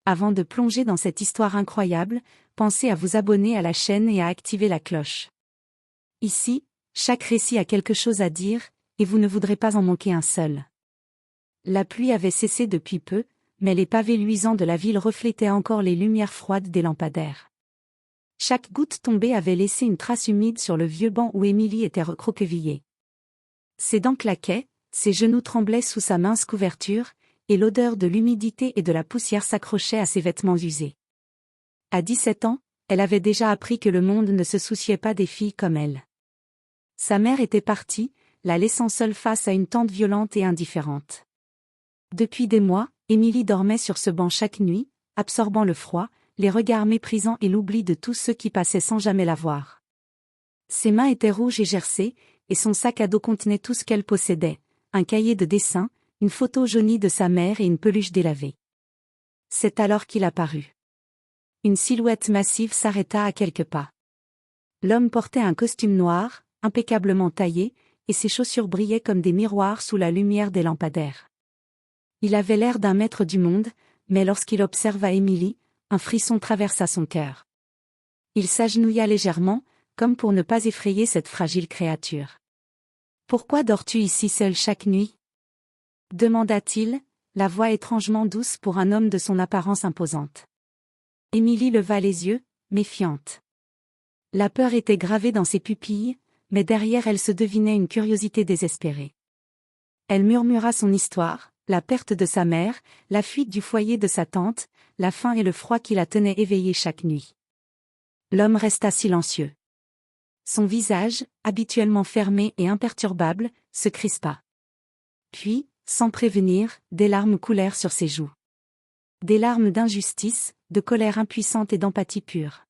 Avant de plonger dans cette histoire incroyable, pensez à vous abonner à la chaîne et à activer la cloche. Ici, chaque récit a quelque chose à dire, et vous ne voudrez pas en manquer un seul. La pluie avait cessé depuis peu, mais les pavés luisants de la ville reflétaient encore les lumières froides des lampadaires. Chaque goutte tombée avait laissé une trace humide sur le vieux banc où Émilie était recroquevillée. Ses dents claquaient, ses genoux tremblaient sous sa mince couverture, et l'odeur de l'humidité et de la poussière s'accrochait à ses vêtements usés. À 17 ans, elle avait déjà appris que le monde ne se souciait pas des filles comme elle. Sa mère était partie, la laissant seule face à une tante violente et indifférente. Depuis des mois, Émilie dormait sur ce banc chaque nuit, absorbant le froid, les regards méprisants et l'oubli de tous ceux qui passaient sans jamais la voir. Ses mains étaient rouges et gercées, et son sac à dos contenait tout ce qu'elle possédait, un cahier de dessin, une photo jaunie de sa mère et une peluche délavée. C'est alors qu'il apparut. Une silhouette massive s'arrêta à quelques pas. L'homme portait un costume noir, impeccablement taillé, et ses chaussures brillaient comme des miroirs sous la lumière des lampadaires. Il avait l'air d'un maître du monde, mais lorsqu'il observa Émilie, un frisson traversa son cœur. Il s'agenouilla légèrement, comme pour ne pas effrayer cette fragile créature. « Pourquoi dors-tu ici seule chaque nuit ?» demanda-t-il, la voix étrangement douce pour un homme de son apparence imposante. Émilie leva les yeux, méfiante. La peur était gravée dans ses pupilles, mais derrière elle se devinait une curiosité désespérée. Elle murmura son histoire, la perte de sa mère, la fuite du foyer de sa tante, la faim et le froid qui la tenaient éveillée chaque nuit. L'homme resta silencieux. Son visage, habituellement fermé et imperturbable, se crispa. Puis, sans prévenir, des larmes coulèrent sur ses joues. Des larmes d'injustice, de colère impuissante et d'empathie pure.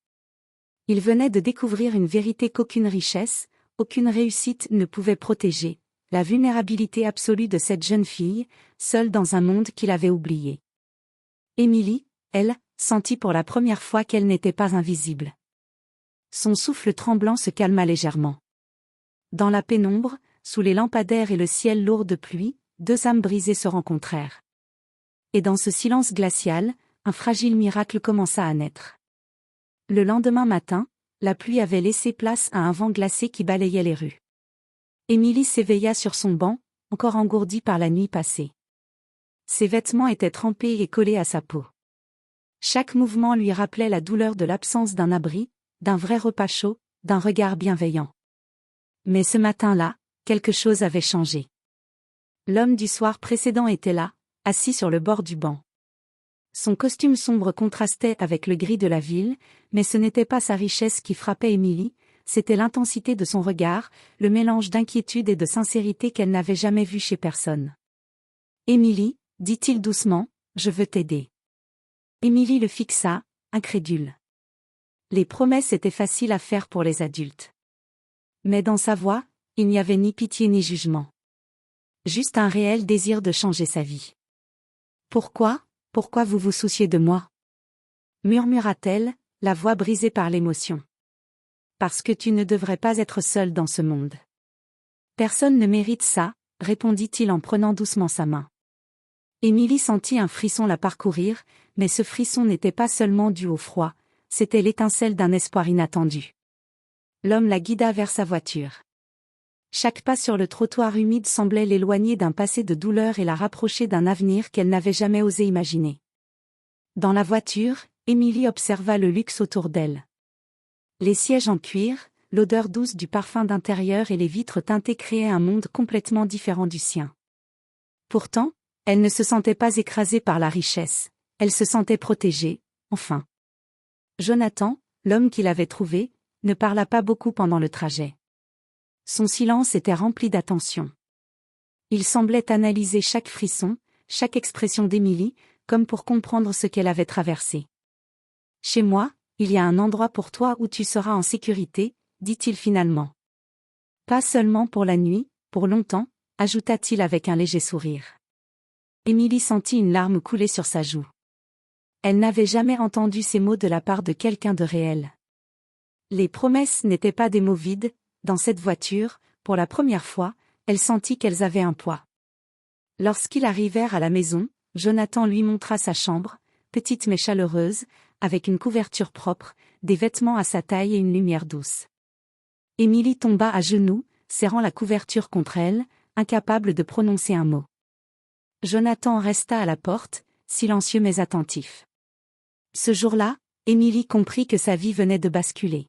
Il venait de découvrir une vérité qu'aucune richesse, aucune réussite ne pouvait protéger, la vulnérabilité absolue de cette jeune fille, seule dans un monde qu'il avait oublié. Émilie, elle, sentit pour la première fois qu'elle n'était pas invisible. Son souffle tremblant se calma légèrement. Dans la pénombre, sous les lampadaires et le ciel lourd de pluie, deux âmes brisées se rencontrèrent. Et dans ce silence glacial, un fragile miracle commença à naître. Le lendemain matin, la pluie avait laissé place à un vent glacé qui balayait les rues. Émilie s'éveilla sur son banc, encore engourdie par la nuit passée. Ses vêtements étaient trempés et collés à sa peau. Chaque mouvement lui rappelait la douleur de l'absence d'un abri, d'un vrai repas chaud, d'un regard bienveillant. Mais ce matin-là, quelque chose avait changé. L'homme du soir précédent était là, assis sur le bord du banc. Son costume sombre contrastait avec le gris de la ville, mais ce n'était pas sa richesse qui frappait Émilie, c'était l'intensité de son regard, le mélange d'inquiétude et de sincérité qu'elle n'avait jamais vu chez personne. « Émilie, dit-il doucement, je veux t'aider. » Émilie le fixa, incrédule. Les promesses étaient faciles à faire pour les adultes. Mais dans sa voix, il n'y avait ni pitié ni jugement. Juste un réel désir de changer sa vie. « Pourquoi vous vous souciez de moi ?» murmura-t-elle, la voix brisée par l'émotion. « Parce que tu ne devrais pas être seule dans ce monde. »« Personne ne mérite ça, » répondit-il en prenant doucement sa main. Émilie sentit un frisson la parcourir, mais ce frisson n'était pas seulement dû au froid, c'était l'étincelle d'un espoir inattendu. L'homme la guida vers sa voiture. Chaque pas sur le trottoir humide semblait l'éloigner d'un passé de douleur et la rapprocher d'un avenir qu'elle n'avait jamais osé imaginer. Dans la voiture, Émilie observa le luxe autour d'elle. Les sièges en cuir, l'odeur douce du parfum d'intérieur et les vitres teintées créaient un monde complètement différent du sien. Pourtant, elle ne se sentait pas écrasée par la richesse, elle se sentait protégée, enfin. Jonathan, l'homme qui l'avait trouvée, ne parla pas beaucoup pendant le trajet. Son silence était rempli d'attention. Il semblait analyser chaque frisson, chaque expression d'Émilie, comme pour comprendre ce qu'elle avait traversé. « Chez moi, il y a un endroit pour toi où tu seras en sécurité, » dit-il finalement. « Pas seulement pour la nuit, pour longtemps, » ajouta-t-il avec un léger sourire. Émilie sentit une larme couler sur sa joue. Elle n'avait jamais entendu ces mots de la part de quelqu'un de réel. Les promesses n'étaient pas des mots vides. Dans cette voiture, pour la première fois, elle sentit qu'elles avaient un poids. Lorsqu'ils arrivèrent à la maison, Jonathan lui montra sa chambre, petite mais chaleureuse, avec une couverture propre, des vêtements à sa taille et une lumière douce. Émilie tomba à genoux, serrant la couverture contre elle, incapable de prononcer un mot. Jonathan resta à la porte, silencieux mais attentif. Ce jour-là, Émilie comprit que sa vie venait de basculer.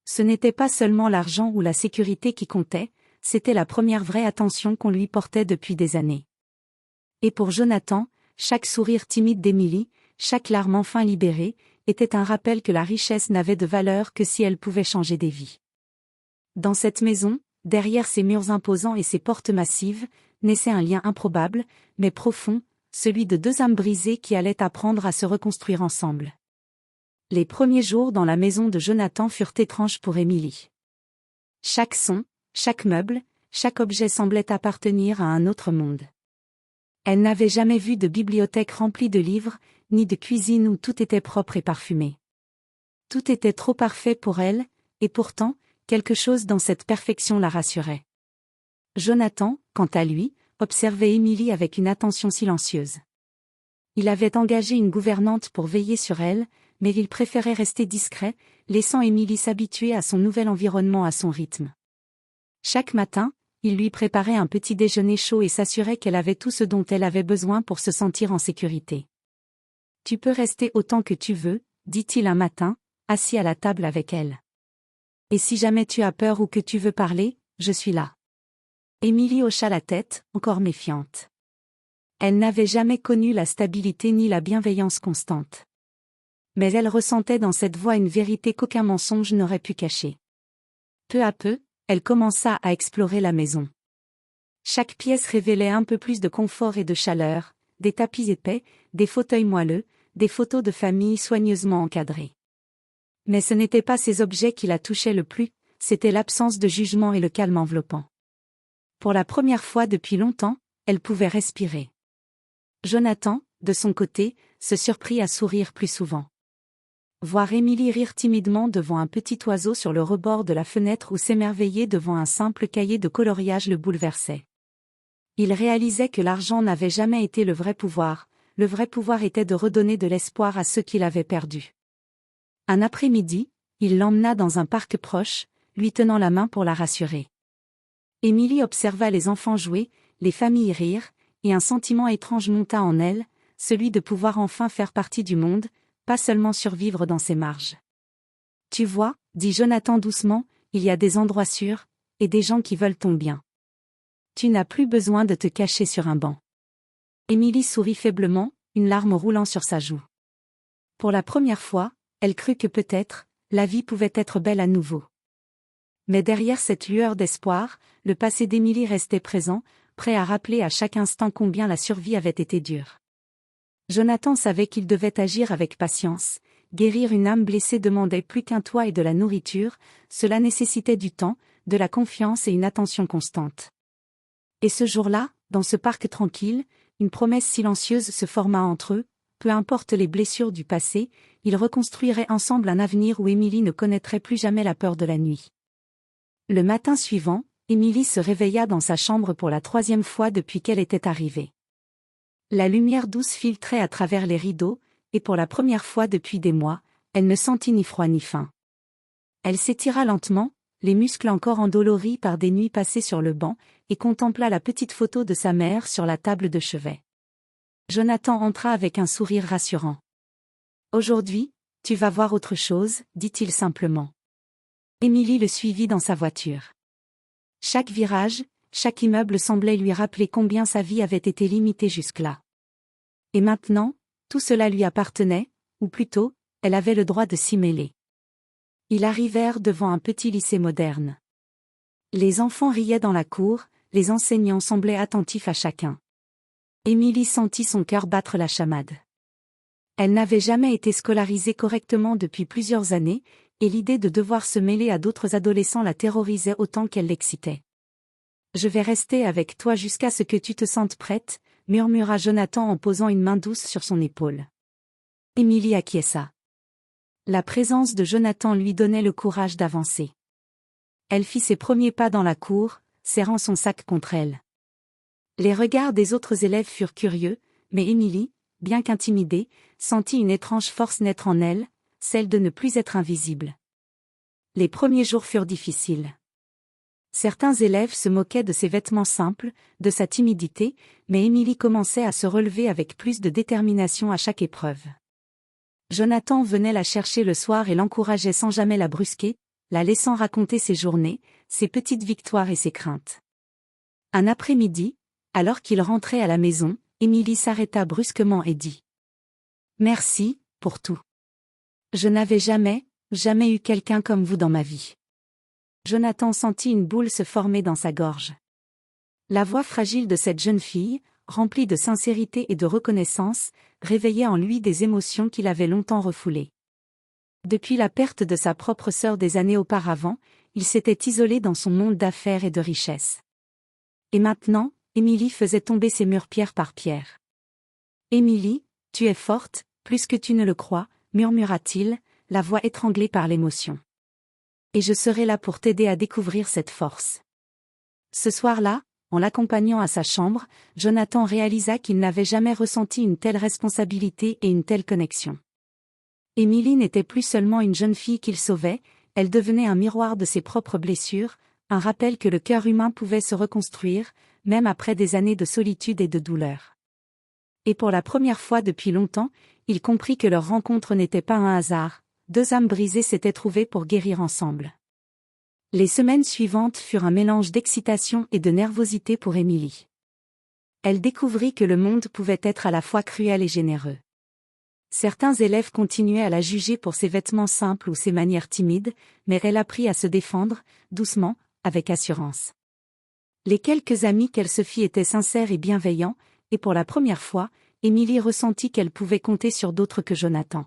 Ce n'était pas seulement l'argent ou la sécurité qui comptait, c'était la première vraie attention qu'on lui portait depuis des années. Et pour Jonathan, chaque sourire timide d'Émilie, chaque larme enfin libérée, était un rappel que la richesse n'avait de valeur que si elle pouvait changer des vies. Dans cette maison, derrière ses murs imposants et ses portes massives, naissait un lien improbable, mais profond, celui de deux âmes brisées qui allaient apprendre à se reconstruire ensemble. Les premiers jours dans la maison de Jonathan furent étranges pour Émilie. Chaque son, chaque meuble, chaque objet semblait appartenir à un autre monde. Elle n'avait jamais vu de bibliothèque remplie de livres, ni de cuisine où tout était propre et parfumé. Tout était trop parfait pour elle, et pourtant, quelque chose dans cette perfection la rassurait. Jonathan, quant à lui, observait Émilie avec une attention silencieuse. Il avait engagé une gouvernante pour veiller sur elle, mais il préférait rester discret, laissant Émilie s'habituer à son nouvel environnement à son rythme. Chaque matin, il lui préparait un petit déjeuner chaud et s'assurait qu'elle avait tout ce dont elle avait besoin pour se sentir en sécurité. « Tu peux rester autant que tu veux », dit-il un matin, assis à la table avec elle. « Et si jamais tu as peur ou que tu veux parler, je suis là. » Émilie hocha la tête, encore méfiante. Elle n'avait jamais connu la stabilité ni la bienveillance constante. Mais elle ressentait dans cette voix une vérité qu'aucun mensonge n'aurait pu cacher. Peu à peu, elle commença à explorer la maison. Chaque pièce révélait un peu plus de confort et de chaleur, des tapis épais, des fauteuils moelleux, des photos de famille soigneusement encadrées. Mais ce n'étaient pas ces objets qui la touchaient le plus, c'était l'absence de jugement et le calme enveloppant. Pour la première fois depuis longtemps, elle pouvait respirer. Jonathan, de son côté, se surprit à sourire plus souvent. Voir Émilie rire timidement devant un petit oiseau sur le rebord de la fenêtre ou s'émerveiller devant un simple cahier de coloriage le bouleversait. Il réalisait que l'argent n'avait jamais été le vrai pouvoir était de redonner de l'espoir à ceux qui l'avaient perdu. Un après-midi, il l'emmena dans un parc proche, lui tenant la main pour la rassurer. Émilie observa les enfants jouer, les familles rire, et un sentiment étrange monta en elle, celui de pouvoir enfin faire partie du monde, pas seulement survivre dans ses marges. « Tu vois, » dit Jonathan doucement, « il y a des endroits sûrs, et des gens qui veulent ton bien. Tu n'as plus besoin de te cacher sur un banc. » Émilie sourit faiblement, une larme roulant sur sa joue. Pour la première fois, elle crut que peut-être, la vie pouvait être belle à nouveau. Mais derrière cette lueur d'espoir, le passé d'Émilie restait présent, prêt à rappeler à chaque instant combien la survie avait été dure. Jonathan savait qu'il devait agir avec patience. Guérir une âme blessée demandait plus qu'un toit et de la nourriture, cela nécessitait du temps, de la confiance et une attention constante. Et ce jour-là, dans ce parc tranquille, une promesse silencieuse se forma entre eux, peu importe les blessures du passé, ils reconstruiraient ensemble un avenir où Émilie ne connaîtrait plus jamais la peur de la nuit. Le matin suivant, Émilie se réveilla dans sa chambre pour la 3e fois depuis qu'elle était arrivée. La lumière douce filtrait à travers les rideaux, et pour la première fois depuis des mois, elle ne sentit ni froid ni faim. Elle s'étira lentement, les muscles encore endoloris par des nuits passées sur le banc, et contempla la petite photo de sa mère sur la table de chevet. Jonathan entra avec un sourire rassurant. « Aujourd'hui, tu vas voir autre chose, » dit-il simplement. Émilie le suivit dans sa voiture. Chaque virage, chaque immeuble semblait lui rappeler combien sa vie avait été limitée jusque-là. Et maintenant, tout cela lui appartenait, ou plutôt, elle avait le droit de s'y mêler. Ils arrivèrent devant un petit lycée moderne. Les enfants riaient dans la cour, les enseignants semblaient attentifs à chacun. Émilie sentit son cœur battre la chamade. Elle n'avait jamais été scolarisée correctement depuis plusieurs années, et l'idée de devoir se mêler à d'autres adolescents la terrorisait autant qu'elle l'excitait. « Je vais rester avec toi jusqu'à ce que tu te sentes prête », murmura Jonathan en posant une main douce sur son épaule. Émilie acquiesça. La présence de Jonathan lui donnait le courage d'avancer. Elle fit ses premiers pas dans la cour, serrant son sac contre elle. Les regards des autres élèves furent curieux, mais Émilie, bien qu'intimidée, sentit une étrange force naître en elle, celle de ne plus être invisible. Les premiers jours furent difficiles. Certains élèves se moquaient de ses vêtements simples, de sa timidité, mais Émilie commençait à se relever avec plus de détermination à chaque épreuve. Jonathan venait la chercher le soir et l'encourageait sans jamais la brusquer, la laissant raconter ses journées, ses petites victoires et ses craintes. Un après-midi, alors qu'il rentrait à la maison, Émilie s'arrêta brusquement et dit « Merci, pour tout. Je n'avais jamais eu quelqu'un comme vous dans ma vie. » Jonathan sentit une boule se former dans sa gorge. La voix fragile de cette jeune fille, remplie de sincérité et de reconnaissance, réveillait en lui des émotions qu'il avait longtemps refoulées. Depuis la perte de sa propre sœur des années auparavant, il s'était isolé dans son monde d'affaires et de richesses. Et maintenant, Émilie faisait tomber ses murs pierre par pierre. « Émilie, tu es forte, plus que tu ne le crois, » murmura-t-il, la voix étranglée par l'émotion. « Et je serai là pour t'aider à découvrir cette force. » Ce soir-là, en l'accompagnant à sa chambre, Jonathan réalisa qu'il n'avait jamais ressenti une telle responsabilité et une telle connexion. Émilie n'était plus seulement une jeune fille qu'il sauvait, elle devenait un miroir de ses propres blessures, un rappel que le cœur humain pouvait se reconstruire, même après des années de solitude et de douleur. Et pour la première fois depuis longtemps, il comprit que leur rencontre n'était pas un hasard, deux âmes brisées s'étaient trouvées pour guérir ensemble. Les semaines suivantes furent un mélange d'excitation et de nervosité pour Émilie. Elle découvrit que le monde pouvait être à la fois cruel et généreux. Certains élèves continuaient à la juger pour ses vêtements simples ou ses manières timides, mais elle apprit à se défendre, doucement, avec assurance. Les quelques amis qu'elle se fit étaient sincères et bienveillants, et pour la première fois, Émilie ressentit qu'elle pouvait compter sur d'autres que Jonathan.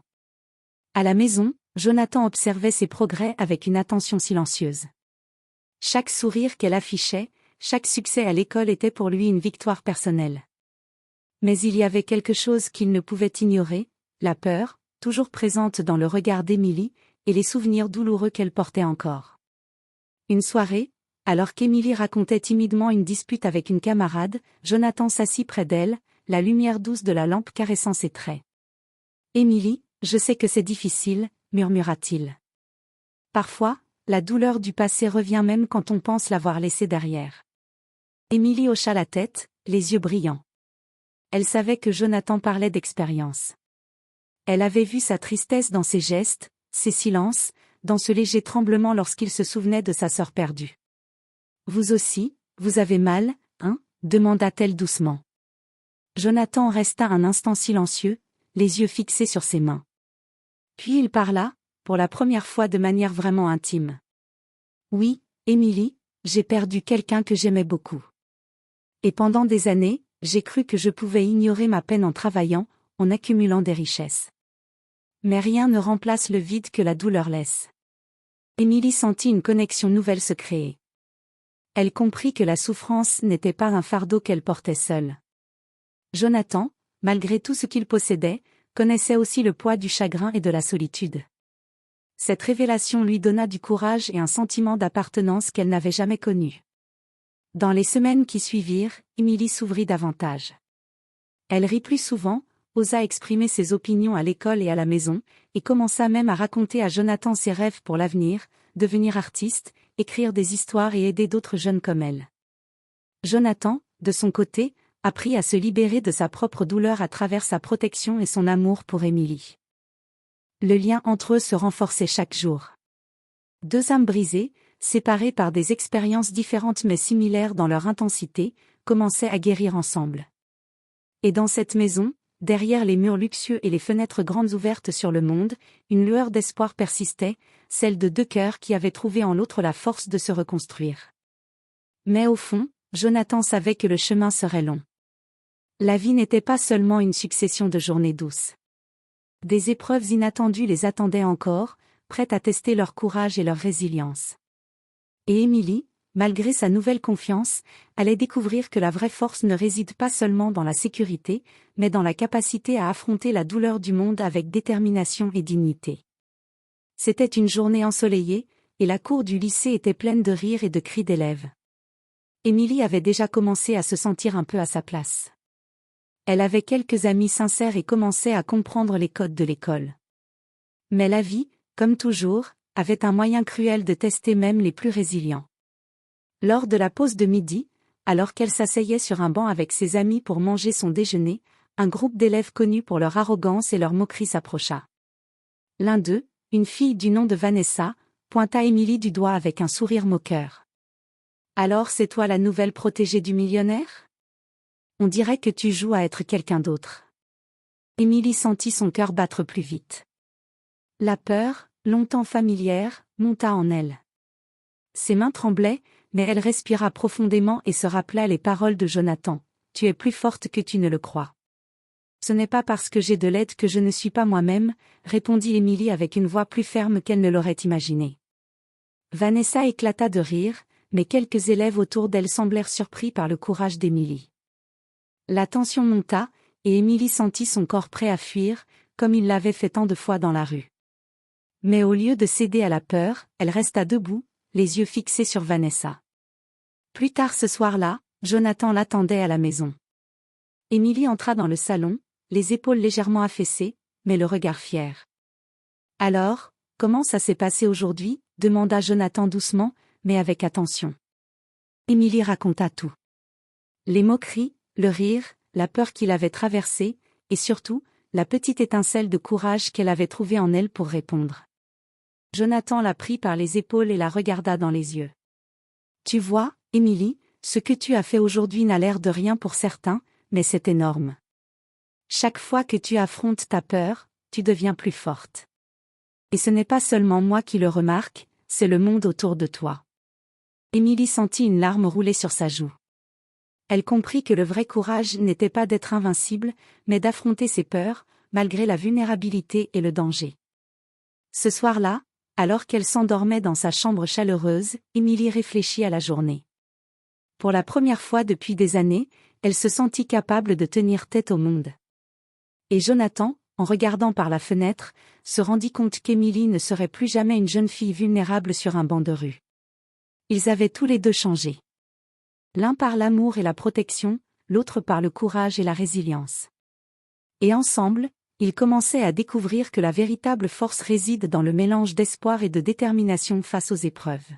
À la maison, Jonathan observait ses progrès avec une attention silencieuse. Chaque sourire qu'elle affichait, chaque succès à l'école était pour lui une victoire personnelle. Mais il y avait quelque chose qu'il ne pouvait ignorer, la peur, toujours présente dans le regard d'Émilie, et les souvenirs douloureux qu'elle portait encore. Une soirée, alors qu'Émilie racontait timidement une dispute avec une camarade, Jonathan s'assit près d'elle, la lumière douce de la lampe caressant ses traits. « Émilie, je sais que c'est difficile, » murmura-t-il. Parfois, la douleur du passé revient même quand on pense l'avoir laissée derrière. Émilie hocha la tête, les yeux brillants. Elle savait que Jonathan parlait d'expérience. Elle avait vu sa tristesse dans ses gestes, ses silences, dans ce léger tremblement lorsqu'il se souvenait de sa sœur perdue. « Vous aussi, vous avez mal, hein ?» demanda-t-elle doucement. Jonathan resta un instant silencieux, les yeux fixés sur ses mains. Puis il parla, pour la première fois de manière vraiment intime. « Oui, Émilie, j'ai perdu quelqu'un que j'aimais beaucoup. Et pendant des années, j'ai cru que je pouvais ignorer ma peine en travaillant, en accumulant des richesses. Mais rien ne remplace le vide que la douleur laisse. » Émilie sentit une connexion nouvelle se créer. Elle comprit que la souffrance n'était pas un fardeau qu'elle portait seule. Jonathan, malgré tout ce qu'il possédait, connaissait aussi le poids du chagrin et de la solitude. Cette révélation lui donna du courage et un sentiment d'appartenance qu'elle n'avait jamais connu. Dans les semaines qui suivirent, Émilie s'ouvrit davantage. Elle rit plus souvent, osa exprimer ses opinions à l'école et à la maison, et commença même à raconter à Jonathan ses rêves pour l'avenir, devenir artiste, écrire des histoires et aider d'autres jeunes comme elle. Jonathan, de son côté, apprit à se libérer de sa propre douleur à travers sa protection et son amour pour Émilie. Le lien entre eux se renforçait chaque jour. Deux âmes brisées, séparées par des expériences différentes mais similaires dans leur intensité, commençaient à guérir ensemble. Et dans cette maison, derrière les murs luxueux et les fenêtres grandes ouvertes sur le monde, une lueur d'espoir persistait, celle de deux cœurs qui avaient trouvé en l'autre la force de se reconstruire. Mais au fond, Jonathan savait que le chemin serait long. La vie n'était pas seulement une succession de journées douces. Des épreuves inattendues les attendaient encore, prêtes à tester leur courage et leur résilience. Et Émilie, malgré sa nouvelle confiance, allait découvrir que la vraie force ne réside pas seulement dans la sécurité, mais dans la capacité à affronter la douleur du monde avec détermination et dignité. C'était une journée ensoleillée, et la cour du lycée était pleine de rires et de cris d'élèves. Émilie avait déjà commencé à se sentir un peu à sa place. Elle avait quelques amis sincères et commençait à comprendre les codes de l'école. Mais la vie, comme toujours, avait un moyen cruel de tester même les plus résilients. Lors de la pause de midi, alors qu'elle s'asseyait sur un banc avec ses amis pour manger son déjeuner, un groupe d'élèves connus pour leur arrogance et leur moquerie s'approcha. L'un d'eux, une fille du nom de Vanessa, pointa Émilie du doigt avec un sourire moqueur. « Alors c'est toi la nouvelle protégée du millionnaire ? On dirait que tu joues à être quelqu'un d'autre. » Émilie sentit son cœur battre plus vite. La peur, longtemps familière, monta en elle. Ses mains tremblaient, mais elle respira profondément et se rappela les paroles de Jonathan. « Tu es plus forte que tu ne le crois. » « Ce n'est pas parce que j'ai de l'aide que je ne suis pas moi-même, » répondit Émilie avec une voix plus ferme qu'elle ne l'aurait imaginé. Vanessa éclata de rire, mais quelques élèves autour d'elle semblèrent surpris par le courage d'Émilie. La tension monta, et Émilie sentit son corps prêt à fuir, comme il l'avait fait tant de fois dans la rue. Mais au lieu de céder à la peur, elle resta debout, les yeux fixés sur Vanessa. Plus tard ce soir-là, Jonathan l'attendait à la maison. Émilie entra dans le salon, les épaules légèrement affaissées, mais le regard fier. « Alors, comment ça s'est passé aujourd'hui ?» demanda Jonathan doucement, mais avec attention. Émilie raconta tout. Les moqueries, le rire, la peur qu'il avait traversée, et surtout, la petite étincelle de courage qu'elle avait trouvée en elle pour répondre. Jonathan la prit par les épaules et la regarda dans les yeux. « Tu vois, Émilie, ce que tu as fait aujourd'hui n'a l'air de rien pour certains, mais c'est énorme. Chaque fois que tu affrontes ta peur, tu deviens plus forte. Et ce n'est pas seulement moi qui le remarque, c'est le monde autour de toi. » Émilie sentit une larme rouler sur sa joue. Elle comprit que le vrai courage n'était pas d'être invincible, mais d'affronter ses peurs, malgré la vulnérabilité et le danger. Ce soir-là, alors qu'elle s'endormait dans sa chambre chaleureuse, Émilie réfléchit à la journée. Pour la première fois depuis des années, elle se sentit capable de tenir tête au monde. Et Jonathan, en regardant par la fenêtre, se rendit compte qu'Émilie ne serait plus jamais une jeune fille vulnérable sur un banc de rue. Ils avaient tous les deux changé. L'un par l'amour et la protection, l'autre par le courage et la résilience. Et ensemble, ils commençaient à découvrir que la véritable force réside dans le mélange d'espoir et de détermination face aux épreuves.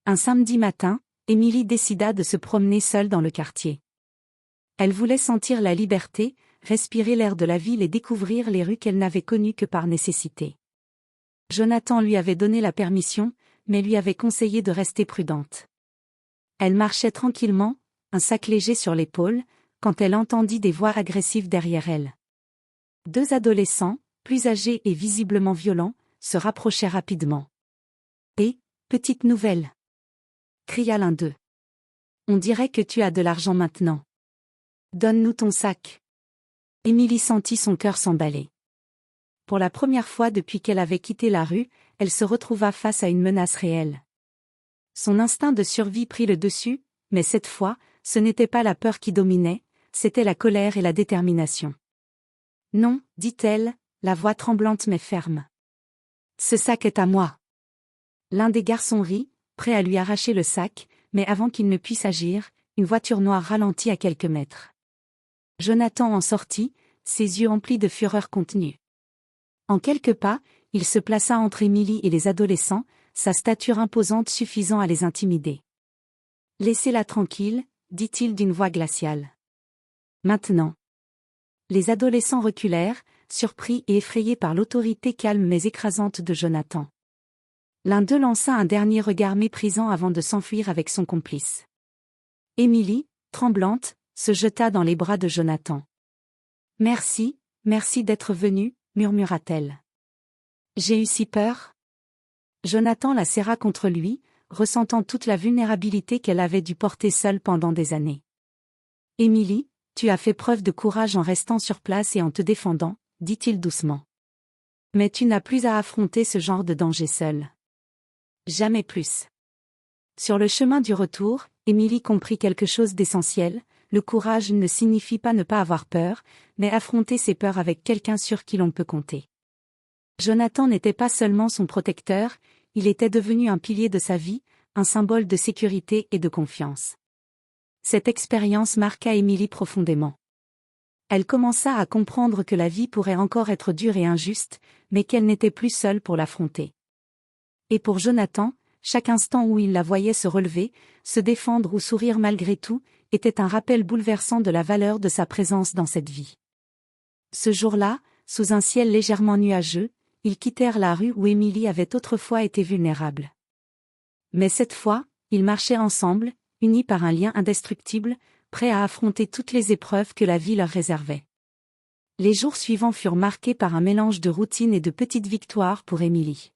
Un samedi matin, Émilie décida de se promener seule dans le quartier. Elle voulait sentir la liberté, respirer l'air de la ville et découvrir les rues qu'elle n'avait connues que par nécessité. Jonathan lui avait donné la permission, mais lui avait conseillé de rester prudente. Elle marchait tranquillement, un sac léger sur l'épaule, quand elle entendit des voix agressives derrière elle. Deux adolescents, plus âgés et visiblement violents, se rapprochaient rapidement. « Et, petite nouvelle !» cria l'un d'eux. « On dirait que tu as de l'argent maintenant. Donne-nous ton sac. » Émilie sentit son cœur s'emballer. Pour la première fois depuis qu'elle avait quitté la rue, elle se retrouva face à une menace réelle. Son instinct de survie prit le dessus, mais cette fois, ce n'était pas la peur qui dominait, c'était la colère et la détermination. « Non, dit-elle, la voix tremblante mais ferme. Ce sac est à moi. » L'un des garçons rit, prêt à lui arracher le sac, mais avant qu'il ne puisse agir, une voiture noire ralentit à quelques mètres. Jonathan en sortit, ses yeux emplis de fureur contenue. En quelques pas, il se plaça entre Émilie et les adolescents, sa stature imposante suffisant à les intimider. « Laissez-la tranquille, » dit-il d'une voix glaciale. « Maintenant. » Les adolescents reculèrent, surpris et effrayés par l'autorité calme mais écrasante de Jonathan. L'un d'eux lança un dernier regard méprisant avant de s'enfuir avec son complice. Émilie, tremblante, se jeta dans les bras de Jonathan. « Merci, merci d'être venu, » murmura-t-elle. « J'ai eu si peur. » Jonathan la serra contre lui, ressentant toute la vulnérabilité qu'elle avait dû porter seule pendant des années. « Émilie, tu as fait preuve de courage en restant sur place et en te défendant, » dit-il doucement. « Mais tu n'as plus à affronter ce genre de danger seule. Jamais plus. » Sur le chemin du retour, Émilie comprit quelque chose d'essentiel. Le courage ne signifie pas ne pas avoir peur, mais affronter ses peurs avec quelqu'un sur qui l'on peut compter. Jonathan n'était pas seulement son protecteur, il était devenu un pilier de sa vie, un symbole de sécurité et de confiance. Cette expérience marqua Émilie profondément. Elle commença à comprendre que la vie pourrait encore être dure et injuste, mais qu'elle n'était plus seule pour l'affronter. Et pour Jonathan, chaque instant où il la voyait se relever, se défendre ou sourire malgré tout, était un rappel bouleversant de la valeur de sa présence dans cette vie. Ce jour-là, sous un ciel légèrement nuageux, ils quittèrent la rue où Émilie avait autrefois été vulnérable. Mais cette fois, ils marchaient ensemble, unis par un lien indestructible, prêts à affronter toutes les épreuves que la vie leur réservait. Les jours suivants furent marqués par un mélange de routine et de petites victoires pour Émilie.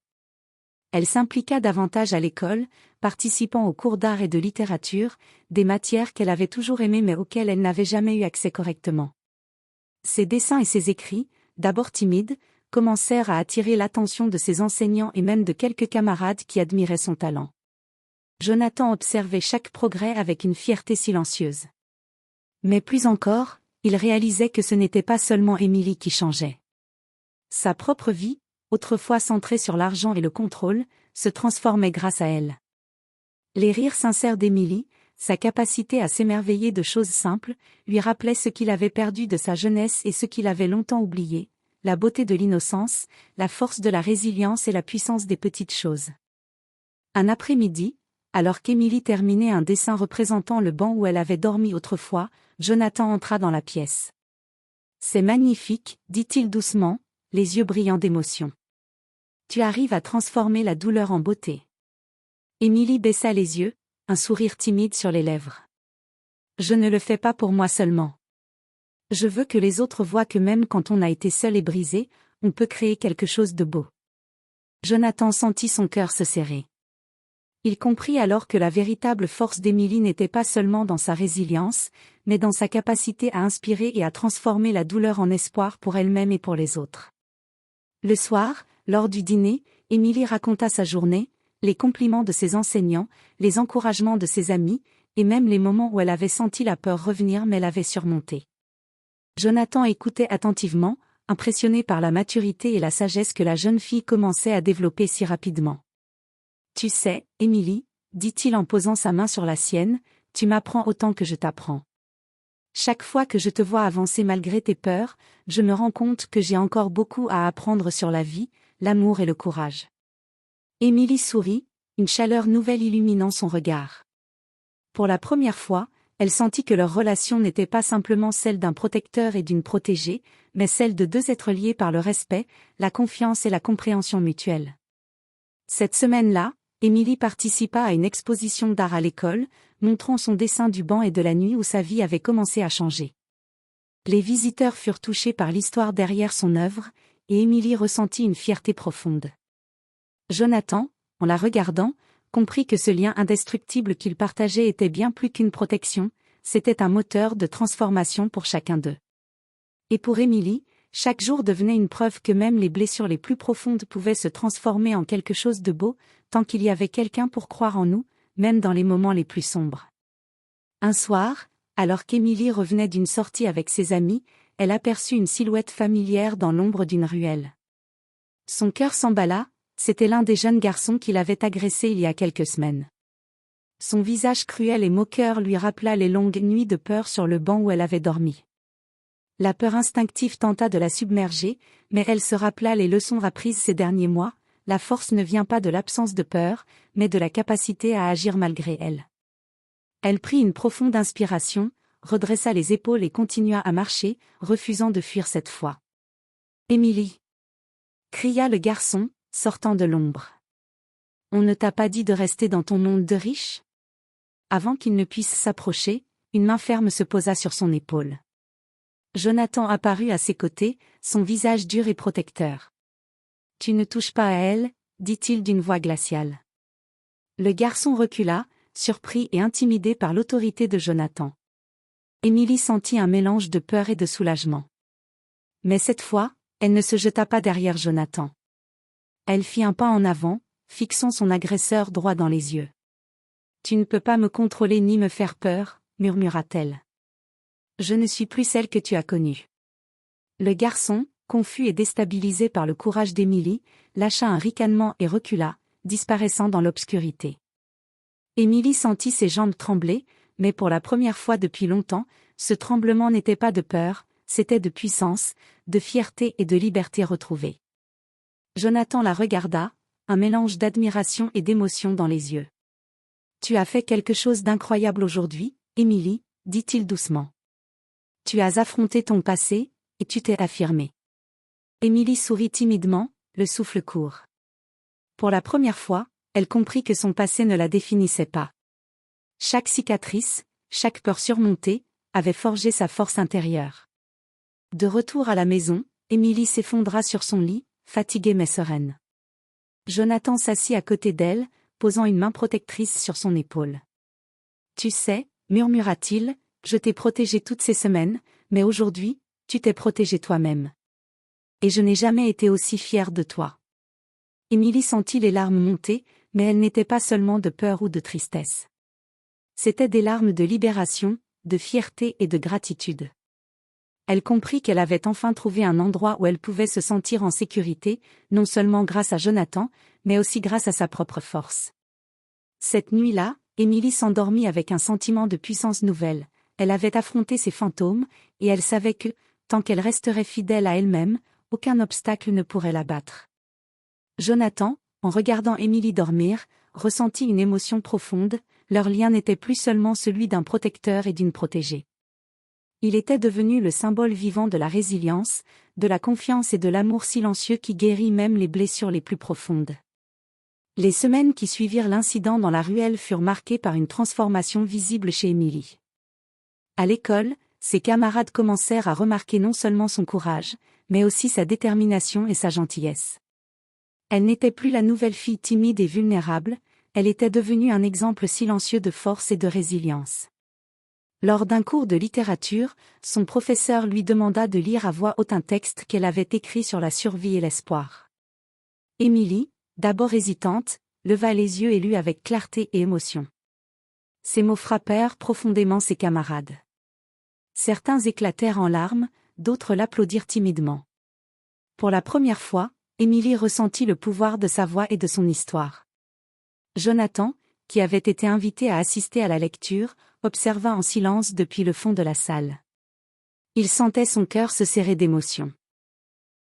Elle s'impliqua davantage à l'école, participant aux cours d'art et de littérature, des matières qu'elle avait toujours aimées mais auxquelles elle n'avait jamais eu accès correctement. Ses dessins et ses écrits, d'abord timides, commencèrent à attirer l'attention de ses enseignants et même de quelques camarades qui admiraient son talent. Jonathan observait chaque progrès avec une fierté silencieuse. Mais plus encore, il réalisait que ce n'était pas seulement Émilie qui changeait. Sa propre vie, autrefois centrée sur l'argent et le contrôle, se transformait grâce à elle. Les rires sincères d'Émilie, sa capacité à s'émerveiller de choses simples, lui rappelaient ce qu'il avait perdu de sa jeunesse et ce qu'il avait longtemps oublié, la beauté de l'innocence, la force de la résilience et la puissance des petites choses. Un après-midi, alors qu'Émilie terminait un dessin représentant le banc où elle avait dormi autrefois, Jonathan entra dans la pièce. « C'est magnifique, dit-il doucement, les yeux brillants d'émotion. Tu arrives à transformer la douleur en beauté. » Émilie baissa les yeux, un sourire timide sur les lèvres. « Je ne le fais pas pour moi seulement. Je veux que les autres voient que même quand on a été seul et brisé, on peut créer quelque chose de beau. » Jonathan sentit son cœur se serrer. Il comprit alors que la véritable force d'Émilie n'était pas seulement dans sa résilience, mais dans sa capacité à inspirer et à transformer la douleur en espoir pour elle-même et pour les autres. Le soir, lors du dîner, Émilie raconta sa journée, les compliments de ses enseignants, les encouragements de ses amis, et même les moments où elle avait senti la peur revenir mais l'avait surmontée. Jonathan écoutait attentivement, impressionné par la maturité et la sagesse que la jeune fille commençait à développer si rapidement. « Tu sais, Émilie, dit-il en posant sa main sur la sienne, tu m'apprends autant que je t'apprends. Chaque fois que je te vois avancer malgré tes peurs, je me rends compte que j'ai encore beaucoup à apprendre sur la vie, l'amour et le courage. » Émilie sourit, une chaleur nouvelle illuminant son regard. Pour la première fois, elle sentit que leur relation n'était pas simplement celle d'un protecteur et d'une protégée, mais celle de deux êtres liés par le respect, la confiance et la compréhension mutuelle. Cette semaine-là, Émilie participa à une exposition d'art à l'école, montrant son dessin du banc et de la nuit où sa vie avait commencé à changer. Les visiteurs furent touchés par l'histoire derrière son œuvre, et Émilie ressentit une fierté profonde. Jonathan, en la regardant, comprit que ce lien indestructible qu'ils partageaient était bien plus qu'une protection, c'était un moteur de transformation pour chacun d'eux. Et pour Émilie, chaque jour devenait une preuve que même les blessures les plus profondes pouvaient se transformer en quelque chose de beau, tant qu'il y avait quelqu'un pour croire en nous, même dans les moments les plus sombres. Un soir, alors qu'Émilie revenait d'une sortie avec ses amis, elle aperçut une silhouette familière dans l'ombre d'une ruelle. Son cœur s'emballa, c'était l'un des jeunes garçons qui l'avait agressée il y a quelques semaines. Son visage cruel et moqueur lui rappela les longues nuits de peur sur le banc où elle avait dormi. La peur instinctive tenta de la submerger, mais elle se rappela les leçons apprises ces derniers mois, la force ne vient pas de l'absence de peur, mais de la capacité à agir malgré elle. Elle prit une profonde inspiration, redressa les épaules et continua à marcher, refusant de fuir cette fois. « Émilie !» cria le garçon, sortant de l'ombre. « On ne t'a pas dit de rester dans ton monde de riche ?» Avant qu'il ne puisse s'approcher, une main ferme se posa sur son épaule. Jonathan apparut à ses côtés, son visage dur et protecteur. « Tu ne touches pas à elle, » dit-il d'une voix glaciale. Le garçon recula, surpris et intimidé par l'autorité de Jonathan. Émilie sentit un mélange de peur et de soulagement. Mais cette fois, elle ne se jeta pas derrière Jonathan. Elle fit un pas en avant, fixant son agresseur droit dans les yeux. « Tu ne peux pas me contrôler ni me faire peur, » murmura-t-elle. « Je ne suis plus celle que tu as connue. » Le garçon, confus et déstabilisé par le courage d'Émilie, lâcha un ricanement et recula, disparaissant dans l'obscurité. Émilie sentit ses jambes trembler, mais pour la première fois depuis longtemps, ce tremblement n'était pas de peur, c'était de puissance, de fierté et de liberté retrouvée. Jonathan la regarda, un mélange d'admiration et d'émotion dans les yeux. « Tu as fait quelque chose d'incroyable aujourd'hui, Émilie, dit-il doucement. Tu as affronté ton passé, et tu t'es affirmée. » Émilie sourit timidement, le souffle court. Pour la première fois, elle comprit que son passé ne la définissait pas. Chaque cicatrice, chaque peur surmontée, avait forgé sa force intérieure. De retour à la maison, Émilie s'effondra sur son lit, fatiguée mais sereine. Jonathan s'assit à côté d'elle, posant une main protectrice sur son épaule. « Tu sais, murmura-t-il, je t'ai protégée toutes ces semaines, mais aujourd'hui, tu t'es protégée toi-même. Et je n'ai jamais été aussi fière de toi. » Émilie sentit les larmes monter, mais elles n'étaient pas seulement de peur ou de tristesse. C'étaient des larmes de libération, de fierté et de gratitude. Elle comprit qu'elle avait enfin trouvé un endroit où elle pouvait se sentir en sécurité, non seulement grâce à Jonathan, mais aussi grâce à sa propre force. Cette nuit-là, Émilie s'endormit avec un sentiment de puissance nouvelle. Elle avait affronté ses fantômes, et elle savait que, tant qu'elle resterait fidèle à elle-même, aucun obstacle ne pourrait la battre. Jonathan, en regardant Émilie dormir, ressentit une émotion profonde. Leur lien n'était plus seulement celui d'un protecteur et d'une protégée. Il était devenu le symbole vivant de la résilience, de la confiance et de l'amour silencieux qui guérit même les blessures les plus profondes. Les semaines qui suivirent l'incident dans la ruelle furent marquées par une transformation visible chez Émilie. À l'école, ses camarades commencèrent à remarquer non seulement son courage, mais aussi sa détermination et sa gentillesse. Elle n'était plus la nouvelle fille timide et vulnérable, elle était devenue un exemple silencieux de force et de résilience. Lors d'un cours de littérature, son professeur lui demanda de lire à voix haute un texte qu'elle avait écrit sur la survie et l'espoir. Émilie, d'abord hésitante, leva les yeux et lut avec clarté et émotion. Ces mots frappèrent profondément ses camarades. Certains éclatèrent en larmes, d'autres l'applaudirent timidement. Pour la première fois, Émilie ressentit le pouvoir de sa voix et de son histoire. Jonathan, qui avait été invité à assister à la lecture, observa en silence depuis le fond de la salle. Il sentait son cœur se serrer d'émotion.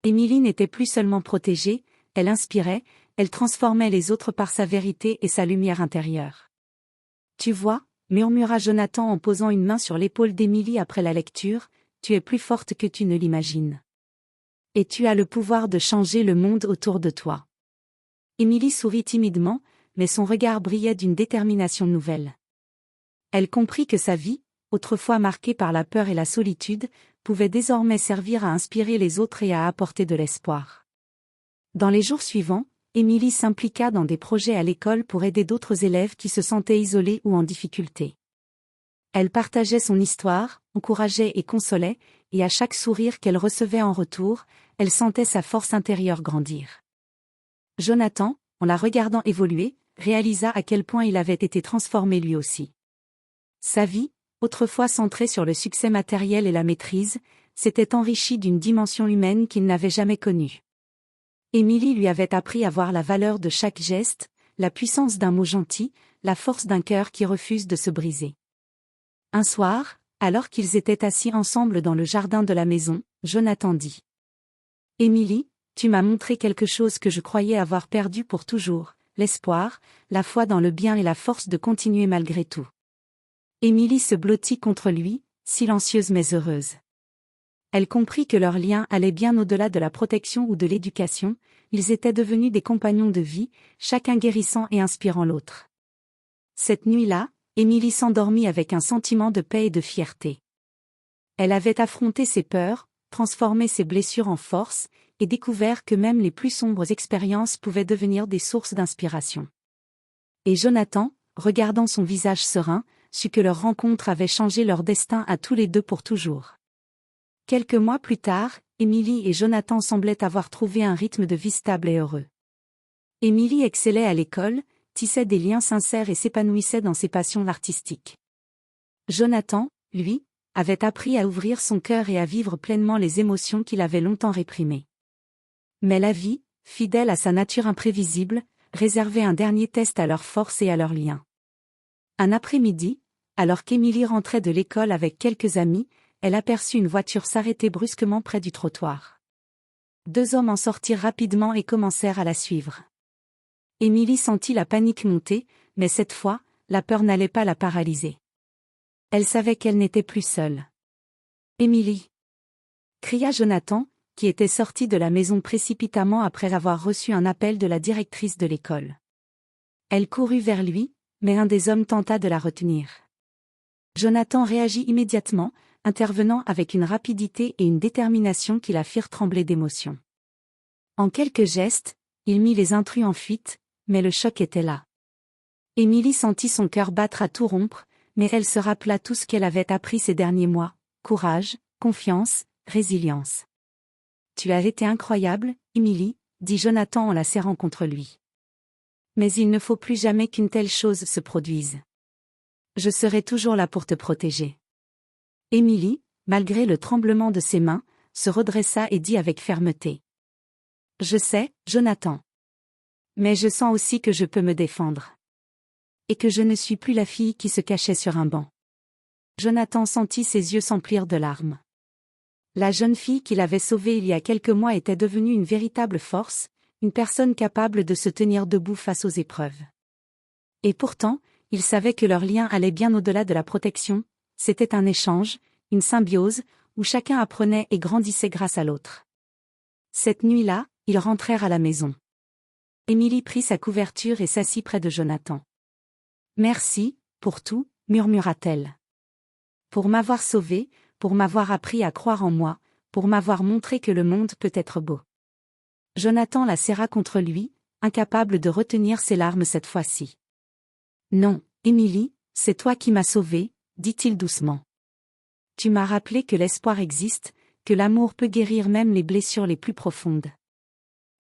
Émilie n'était plus seulement protégée, elle inspirait, elle transformait les autres par sa vérité et sa lumière intérieure. « Tu vois » murmura Jonathan en posant une main sur l'épaule d'Émilie après la lecture, « tu es plus forte que tu ne l'imagines. Et tu as le pouvoir de changer le monde autour de toi. » Émilie sourit timidement, mais son regard brillait d'une détermination nouvelle. Elle comprit que sa vie, autrefois marquée par la peur et la solitude, pouvait désormais servir à inspirer les autres et à apporter de l'espoir. Dans les jours suivants, Émilie s'impliqua dans des projets à l'école pour aider d'autres élèves qui se sentaient isolés ou en difficulté. Elle partageait son histoire, encourageait et consolait, et à chaque sourire qu'elle recevait en retour, elle sentait sa force intérieure grandir. Jonathan, en la regardant évoluer, réalisa à quel point il avait été transformé lui aussi. Sa vie, autrefois centrée sur le succès matériel et la maîtrise, s'était enrichie d'une dimension humaine qu'il n'avait jamais connue. Émilie lui avait appris à voir la valeur de chaque geste, la puissance d'un mot gentil, la force d'un cœur qui refuse de se briser. Un soir, alors qu'ils étaient assis ensemble dans le jardin de la maison, Jonathan dit : « Émilie, tu m'as montré quelque chose que je croyais avoir perdu pour toujours, l'espoir, la foi dans le bien et la force de continuer malgré tout. » Émilie se blottit contre lui, silencieuse mais heureuse. Elle comprit que leur lien allait bien au-delà de la protection ou de l'éducation, ils étaient devenus des compagnons de vie, chacun guérissant et inspirant l'autre. Cette nuit-là, Émilie s'endormit avec un sentiment de paix et de fierté. Elle avait affronté ses peurs, transformé ses blessures en force, et découvert que même les plus sombres expériences pouvaient devenir des sources d'inspiration. Et Jonathan, regardant son visage serein, sut que leur rencontre avait changé leur destin à tous les deux pour toujours. Quelques mois plus tard, Émilie et Jonathan semblaient avoir trouvé un rythme de vie stable et heureux. Émilie excellait à l'école, tissait des liens sincères et s'épanouissait dans ses passions artistiques. Jonathan, lui, avait appris à ouvrir son cœur et à vivre pleinement les émotions qu'il avait longtemps réprimées. Mais la vie, fidèle à sa nature imprévisible, réservait un dernier test à leur force et à leurs liens. Un après-midi, alors qu'Émilie rentrait de l'école avec quelques amis, elle aperçut une voiture s'arrêter brusquement près du trottoir. 2 hommes en sortirent rapidement et commencèrent à la suivre. Émilie sentit la panique monter, mais cette fois, la peur n'allait pas la paralyser. Elle savait qu'elle n'était plus seule. « Émilie !» cria Jonathan, qui était sorti de la maison précipitamment après avoir reçu un appel de la directrice de l'école. Elle courut vers lui, mais un des hommes tenta de la retenir. Jonathan réagit immédiatement, intervenant avec une rapidité et une détermination qui la firent trembler d'émotion. En quelques gestes, il mit les intrus en fuite, mais le choc était là. Émilie sentit son cœur battre à tout rompre, mais elle se rappela tout ce qu'elle avait appris ces derniers mois: courage, confiance, résilience. « Tu as été incroyable, Émilie », dit Jonathan en la serrant contre lui. « Mais il ne faut plus jamais qu'une telle chose se produise. Je serai toujours là pour te protéger. » Émilie, malgré le tremblement de ses mains, se redressa et dit avec fermeté: « Je sais, Jonathan. Mais je sens aussi que je peux me défendre. Et que je ne suis plus la fille qui se cachait sur un banc. » Jonathan sentit ses yeux s'emplir de larmes. La jeune fille qu'il avait sauvée il y a quelques mois était devenue une véritable force, une personne capable de se tenir debout face aux épreuves. Et pourtant, il savait que leur lien allait bien au-delà de la protection, c'était un échange, une symbiose, où chacun apprenait et grandissait grâce à l'autre. Cette nuit-là, ils rentrèrent à la maison. Émilie prit sa couverture et s'assit près de Jonathan. « Merci, pour tout », murmura-t-elle. « Pour m'avoir sauvée, pour m'avoir appris à croire en moi, pour m'avoir montré que le monde peut être beau. » Jonathan la serra contre lui, incapable de retenir ses larmes cette fois-ci. « Non, Émilie, c'est toi qui m'as sauvée, » dit-il doucement. « Tu m'as rappelé que l'espoir existe, que l'amour peut guérir même les blessures les plus profondes. »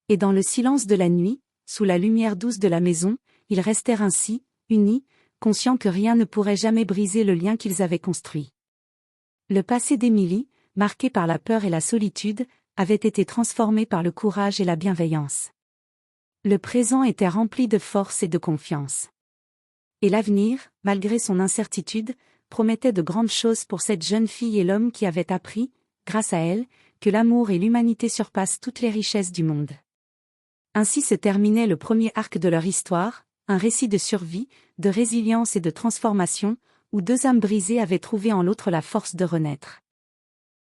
Et dans le silence de la nuit, sous la lumière douce de la maison, ils restèrent ainsi, unis, conscients que rien ne pourrait jamais briser le lien qu'ils avaient construit. Le passé d'Émilie, marqué par la peur et la solitude, avait été transformé par le courage et la bienveillance. Le présent était rempli de force et de confiance. Et l'avenir, malgré son incertitude, promettait de grandes choses pour cette jeune fille et l'homme qui avait appris, grâce à elle, que l'amour et l'humanité surpassent toutes les richesses du monde. Ainsi se terminait le premier arc de leur histoire, un récit de survie, de résilience et de transformation, où 2 âmes brisées avaient trouvé en l'autre la force de renaître.